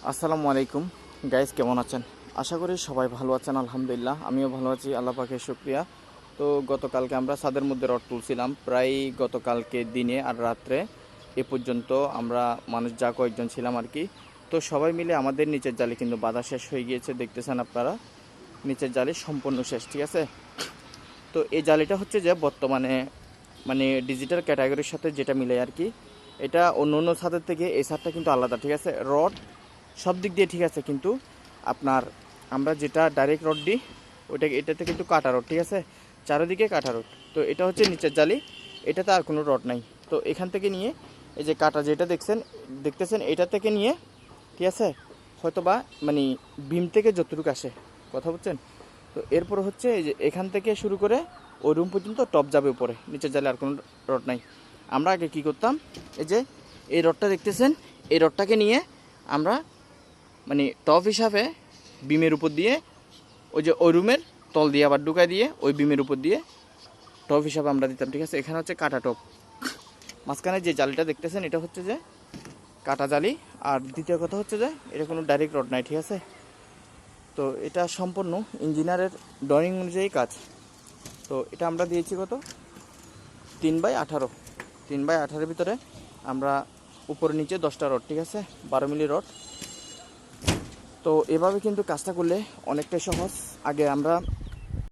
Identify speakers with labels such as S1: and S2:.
S1: আসসালামু আলাইকুম গাইস, কেমন আছেন? আশা করি সবাই ভালো আছেন। আলহামদুলিল্লাহ, আমিও ভালো আছি, আল্লাহ পাকের শুকরিয়া। তো গতকালকে আমরা ছাদের মধ্যে রড তুলছিলাম, প্রায় গতকালকে দিনে আর রাত্রে এ পর্যন্ত আমরা মানুষ যা কয়েকজন ছিলাম আর কি। তো সবাই মিলে আমাদের নিচের জালি কিন্তু বাধা শেষ হয়ে গিয়েছে, দেখতেছেন আপনারা। নিচের জালি সম্পূর্ণ শেষ, ঠিক আছে। তো এই জালিটা হচ্ছে যে বর্তমানে মানে ডিজিটাল ক্যাটাগরির সাথে যেটা মিলে আর কি। এটা অন্য অন্য ছাদের থেকে এই ছাদটা কিন্তু আলাদা, ঠিক আছে। রড সব দিক দিয়ে ঠিক আছে, কিন্তু আপনার আমরা যেটা ডাইরেক্ট রড দিই ওইটা এটাতে কিন্তু কাটা রড, ঠিক আছে, চারিদিকে কাটা রড। তো এটা হচ্ছে নিচের জালি, এটাতে আর কোনো রড নাই। তো এখান থেকে নিয়ে এই যে কাটা যেটা দেখতেছেন এটা থেকে নিয়ে, ঠিক আছে, হয়তো বা মানে বিম থেকে যতটুকু আসে, কথা বলছেন। তো এরপর হচ্ছে এই যে এখান থেকে শুরু করে ওই রুম পর্যন্ত টপ যাবে উপরে, নিচের জালে আর কোনো রড নাই। আমরা আগে কী করতাম, এই যে এই রডটা দেখতেছেন, এই রডটাকে নিয়ে আমরা মানে টপ হিসাবে বিমের উপর দিয়ে ওই যে ওই রুমের তল দিয়ে আবার ঢুকাই দিয়ে ওই বিমের উপর দিয়ে টপ হিসাবে আমরা দিতাম, ঠিক আছে। এখানে হচ্ছে কাটা টপ, মাঝখানে যে জালিটা দেখতেছেন এটা হচ্ছে যে কাটা জালি। আর দ্বিতীয় কথা হচ্ছে যে এটা কোনো ডাইরেক্ট রড নাই, ঠিক আছে। তো এটা সম্পূর্ণ ইঞ্জিনিয়ারের ড্রয়িং অনুযায়ী কাজ। তো এটা আমরা দিয়েছি কত, 3/18, 3/18 ভিতরে আমরা উপরে নিচে 10টা রড, ঠিক আছে, 12 মিলি রড। তো এভাবে কিন্তু কাজটা করলে অনেকটাই সহজ। আগে আমরা